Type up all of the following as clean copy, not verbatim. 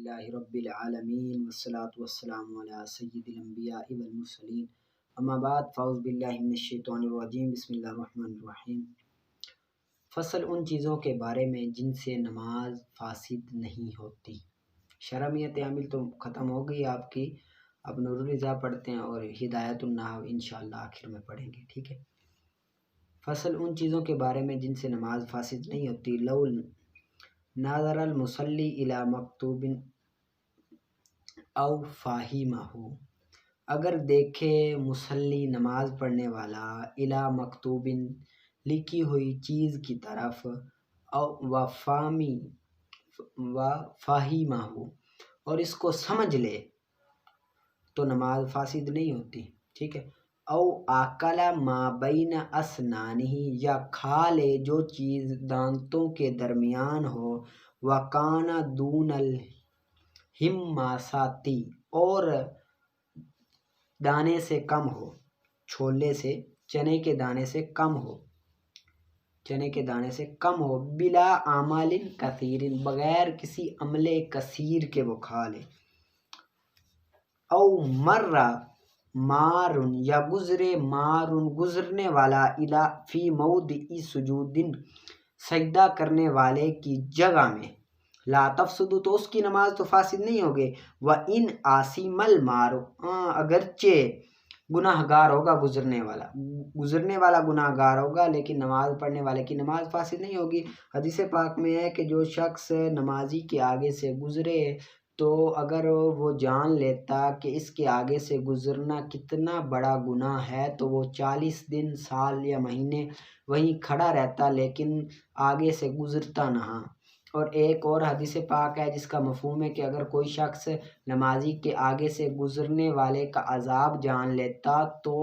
للہ رب العالمین والصلاة والسلام علی سید الانبیاء والمرسلین اما بعد فاعوذ باللہ من الشیطان الرجیم بسم اللہ الرحمن الرحیم۔ فصل ان چیزوں کے بارے میں جن سے نماز فاسد نہیں ہوتی۔ شرمیت عامل تو ختم ہو گئی آپ کی، اب نور الرضا پڑھتے ہیں اور ہدایت النحو انشاءاللہ آخر میں پڑھیں گے، ٹھیک ہے۔ فصل ان چیزوں کے بارے میں جن سے نماز فاسد نہیں ہوتی۔ لو ناظر المصلی الی مکتوب او فاہمہ، اگر دیکھے مصلی نماز پڑھنے والا الی مکتوب لکھی ہوئی چیز کی طرف، او و فاہمہ اور اس کو سمجھ لے تو نماز فاسد نہیں ہوتی، ٹھیک ہے۔ او آکل ما بین اسنانہ، یا کھا لے جو چیز دانتوں کے درمیان ہو، وکان دون الہماساتی، اور دانے سے کم ہو، چھولے سے چنے کے دانے سے کم ہو، چنے کے دانے سے کم ہو، بلا عمل کثیر، بغیر کسی عمل کثیر کے وہ کھا لے۔ او مر مارن، یا گزرے مارن گزرنے والا، الا فی موضع سجود، سجدہ کرنے والے کی جگہ میں، لا تفسد، تو اس کی نماز تو فاسد نہیں ہوگی۔ و ان آثم المار، اگرچہ گناہ گار ہوگا گزرنے والا گناہ گار ہوگا، لیکن نماز پڑھنے والے کی نماز فاسد نہیں ہوگی۔ حدیث پاک میں ہے کہ جو شخص نمازی کے آگے سے گزرے تو اگر وہ جان لیتا کہ اس کے آگے سے گزرنا کتنا بڑا گناہ ہے تو وہ 40 دن، سال یا مہینے وہیں کھڑا رہتا، لیکن آگے سے گزرتا نہ۔ اور ایک اور حدیث پاک ہے جس کا مفہوم ہے کہ اگر کوئی شخص نمازی کے آگے سے گزرنے والے کا عذاب جان لیتا تو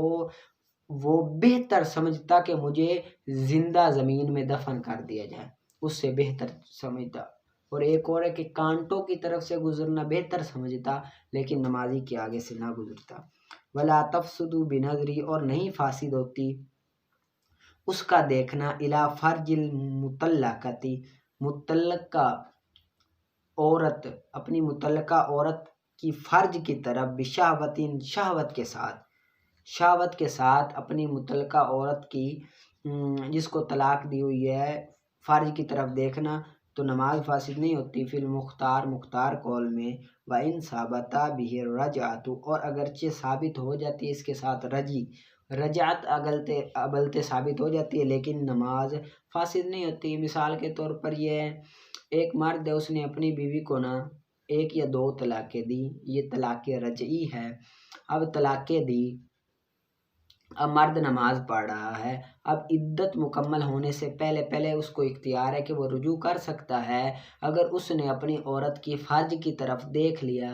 وہ بہتر سمجھتا کہ مجھے زندہ زمین میں دفن کر دیا جائے، اس سے بہتر سمجھتا۔ اور ایک اور ہے کہ کانٹوں کی طرف سے گزرنا بہتر سمجھتا، لیکن نمازی کے آگے سے نہ گزرتا۔ ولا تفسد بنظری، اور نہیں فاسد ہوتی اس کا دیکھنا، الی فرج المطلقتی، متعلقہ عورت، اپنی متعلقہ عورت کی فرج کی طرف، بشہوت، شہوت کے ساتھ اپنی متعلقہ عورت کی جس کو طلاق دی ہوئی ہے فرج کی طرف دیکھنا تو نماز فاسد نہیں ہوتی۔ فی مختار قول میں، وَإِن ثَبَتَ بِهِ الرَّجْعَةُ، اور اگرچہ ثابت ہو جاتی ہے اس کے ساتھ رجعت اگلتے ثابت ہو جاتی ہے، لیکن نماز فاسد نہیں ہوتی۔ مثال کے طور پر یہ ایک مرد ہے، اس نے اپنی بیوی کو نہ 1 یا 2 طلاقیں دی، یہ طلاق رجعی ہے۔ اب طلاقیں دی، اب مرد نماز پڑھ رہا ہے، اب عدت مکمل ہونے سے پہلے اس کو اختیار ہے کہ وہ رجوع کر سکتا ہے۔ اگر اس نے اپنی عورت کی فرج کی طرف دیکھ لیا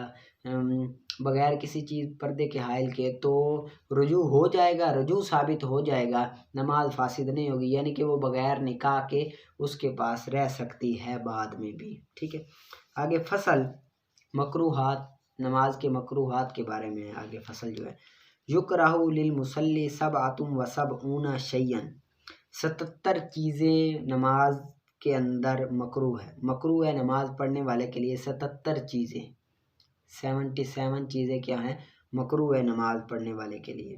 بغیر کسی چیز پردے کے حائل کے تو رجوع ہو جائے گا، رجوع ثابت ہو جائے گا، نماز فاسد نہیں ہوگی، یعنی کہ وہ بغیر نکاح کے اس کے پاس رہ سکتی ہے بعد میں بھی، ٹھیک ہے۔ آگے فصل مکروہات، نماز کے مکروہات کے بارے میں آگے فصل جو ہے، یکرہ للمصلی 77 شیئا، 77 چیزیں نماز کے اندر مکروہ ہے نماز پڑھنے والے کے لیے 77 چیزیں، 77 چیزیں کیا ہیں؟ مکروہ ہے نماز پڑھنے والے کے لیے۔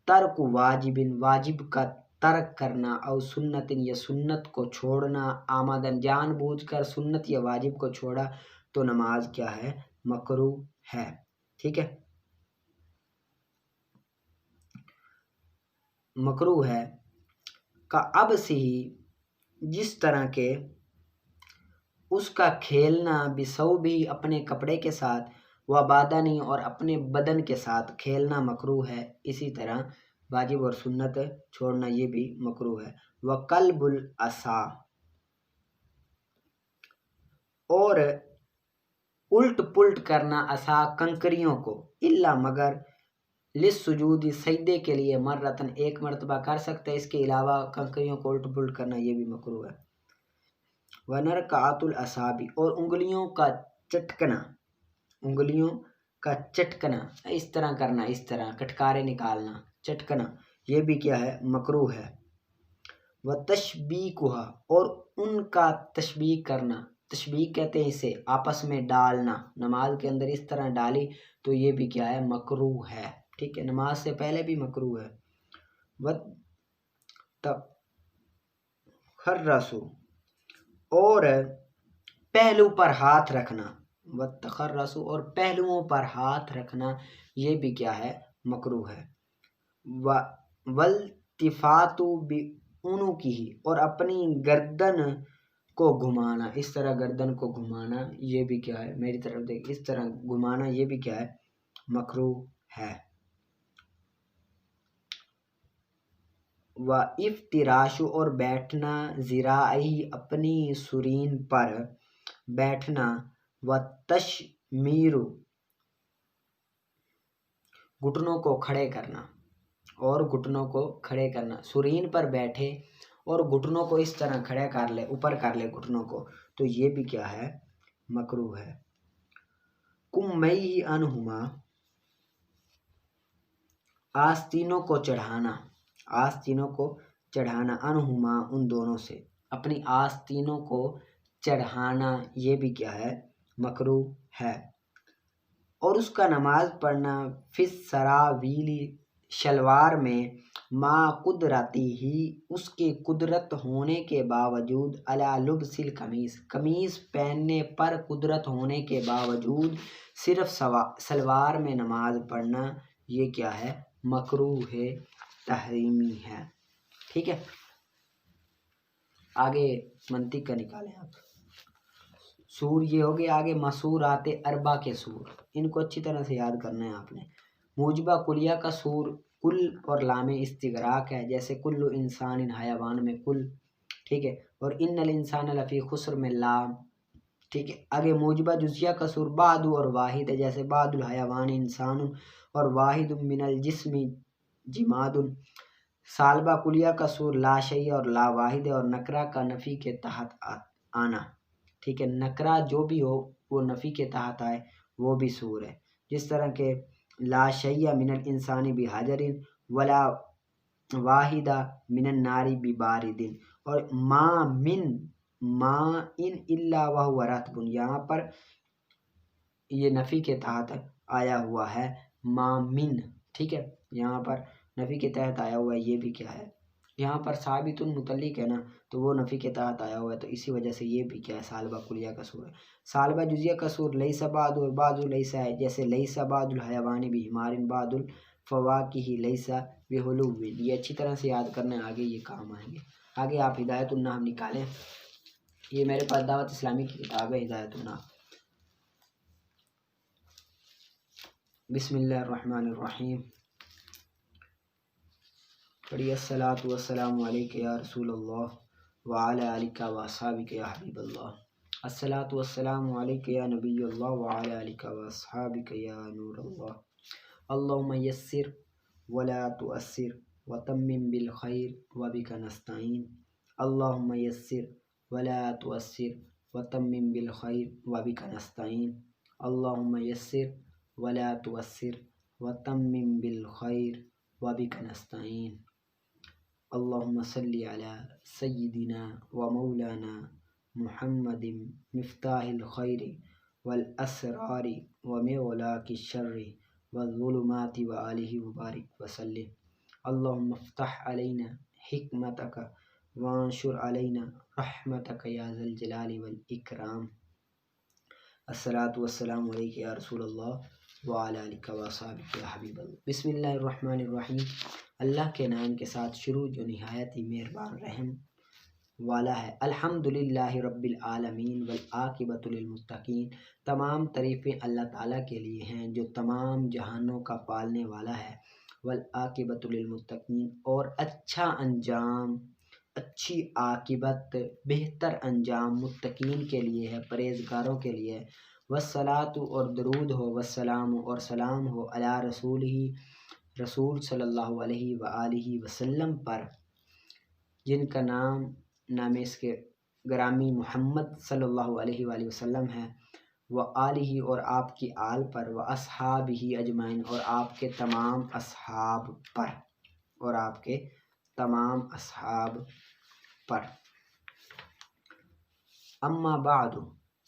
ترک واجب، واجب کا ترک کرنا، او سنت، یا سنت کو چھوڑنا، آمدن جان بوجھ کر سنت یا واجب کو چھوڑا تو نماز کیا ہے؟ مکروہ ہے، ٹھیک ہے۔ مکروہ ہے کا اب سے، جس طرح کے اس کا کھیلنا، بثوبہ، اپنے کپڑے کے ساتھ، و بدنہ، اور اپنے بدن کے ساتھ کھیلنا مکروہ ہے، اسی طرح واجب اور سنت چھوڑنا یہ بھی مکروہ ہے۔ وقلب العصا، اور الٹ پلٹ کرنا عصا، کنکریوں کو، الا مگر، للسجود، سجدے کے لیے، مرتن، ایک مرتبہ کر سکتا ہے، اس کے علاوہ کنکریوں کو الٹ پلٹ کرنا یہ بھی مکروہ ہے۔ ونرکعۃ الاصابع، اور انگلیوں کا چٹکنا، اس طرح کرنا، اس طرح کٹکارے نکالنا، چٹکنا، یہ بھی کیا ہے؟ مکروہ ہے۔ وتشبیکھا، اور ان کا تشبیک کرنا، تشبیہ کہتے ہیں اسے، آپس میں ڈالنا، نماز کے اندر اس طرح ڈالی تو یہ بھی کیا ہے؟ مکروہ ہے، ٹھیک ہے، نماز سے پہلے بھی مکروہ ہے۔ وَتَخَرَّسُ اور پہلو پر ہاتھ رکھنا، وَتَخَرَّسُ اور پہلوؤں پر ہاتھ رکھنا یہ بھی کیا ہے؟ مکروہ ہے۔ وَالْتِفَاتُ بِعُنُقِهِ اور اپنی گردن کو گھمانا، اس طرح گردن کو گھمانا یہ بھی کیا ہے؟ میری طرف دیکھ، اس طرح گھمانا یہ بھی کیا ہے؟ مکروہ ہے۔ وَإِفْتِرَاشُ اور بیٹھنا، ذِرَاعِهِ اپنی سرین پر بیٹھنا، وَالتَّشْمِيرُ گھٹنوں کو کھڑے کرنا، اور گھٹنوں کو کھڑے کرنا، سرین پر بیٹھے اور گھٹنوں کو اس طرح کھڑے کر لے، اوپر کر لے گھٹنوں کو، تو یہ بھی کیا ہے؟ مکروہ ہے۔ کُمَّیْہِ عنہما آستینوں کو چڑھانا، آستینوں کو چڑھانا، عنہما ان دونوں سے، اپنی آستینوں کو چڑھانا یہ بھی کیا ہے؟ مکروہ ہے۔ اور اس کا نماز پڑھنا فی السراویل شلوار میں، ما قدرتی ہی اس کے قدرت ہونے کے باوجود، علی لبس القمیص قمیص پہننے پر قدرت ہونے کے باوجود صرف سلوار میں نماز پڑھنا یہ کیا ہے؟ مکروہ تحریمی ہے، ٹھیک ہے۔ آگے منطق کا نکالیں آپ۔ سور یہ ہو گئے، آگے مسورات اربع کے سور، ان کو اچھی طرح سے یاد کرنا ہے آپ نے۔ موجبہ کلیہ کا سور کل اور لام استغراق ہے، جیسے کل انسان حیوان میں کل، ٹھیک ہے، اور ان الانسان لفی خسر میں لام، ٹھیک ہے۔ آگے موجبہ جزیہ کا سور بعد اور واحد ہے، جیسے بعد الحیوان انسان اور واحد من الجسم جماد۔ سالبہ کلیہ کا سور لا شیء اور لا واحد ہے، اور نکرہ کا نفی کے تحت آنا، ٹھیک ہے، نکرہ جو بھی ہو وہ نفی کے تحت آئے وہ بھی سور ہے، جس طرح کہ لا شیء من الانسان بحجر ولا واحد من النار ببارد، اور ما من ماء الا وهو رطب، یہاں پر یہ نفی کے تحت آیا ہوا ہے ما من، ٹھیک ہے، یہاں پر نفی کے تحت آیا ہوا ہے، یہ بھی کیا ہے؟ یہاں پر ثابت متعلق ہے نا، تو وہ نفی کے تحت آیا ہوا ہے، تو اسی وجہ سے یہ بھی کیا ہے؟ سالبہ کلیہ کا سور ہے۔ سالبہ جزیہ کا سور لیس بعد اور بعض لیس ہے، جیسے لیس بعد الحیوان بحمار بعد الفواکہ لیس بحلو، یہ اچھی طرح سے یاد کرنا ہے، آگے یہ کام آئیں گے۔ آگے آپ ہدایت النحو نکالیں، یہ میرے پاس دعوت اسلامی کی کتاب ہے ہدایت النحو۔ بسم اللہ الرحمن الرحیم، پڑھیے الصلاۃ والسلام علیک یا رسول اللہ وعلی آلک واصحابک یا حبیب اللہ، الصلاۃ والسلام علیک یا نبی اللہ وعلی آلک واصحابک یا نور اللہ، اللہم یسر ولا تؤثر وتمم بالخیر وبک نستعین، اللہم یسر ولا تؤثر وتمم بالخیر وبک نستعین، اللہم یسر ولا تؤثر وتمم بالخیر وبک نستعین، اللہم صلی علی سیدنا و مولانا محمد مفتاح الخیر والاسرار ومغلاق الشر والظلمات وآلہ وبارک وسلم، اللہم افتح علینا حکمتک وانشر علینا رحمتک یا ذا الجلال والاکرام، الصلاۃ والسلام علیک یا رسول اللہ وعلی آلک واصحابک یا حبیب اللہ۔ بسم اللہ الرحمن الرحیم، اللہ کے نام کے ساتھ شروع جو نہایت ہی مہربان رحم والا ہے۔ الحمدللہ رب العالمین والعاقبۃ للمتقین، تمام تعریفیں اللہ تعالیٰ کے لیے ہیں جو تمام جہانوں کا پالنے والا ہے، والعاقبۃ للمتقین اور اچھا انجام، اچھی عاقبت، بہتر انجام متقین کے لیے ہے، پرہیزگاروں کے لیے ہے۔ والصلاۃ اور درود ہو، والسلام اور سلام ہو، علی رسول ہی رسول صلی اللہ علیہ وآلہ وسلم پر، جن کا نام اس کے گرامی محمد صلی اللہ علیہ وآلہ وسلم ہے، وآلہ اور آپ کی آل پر، واصحابہ اجمعین اور آپ کے تمام اصحاب پر، اور آپ کے تمام اصحاب پر۔ اما بعد،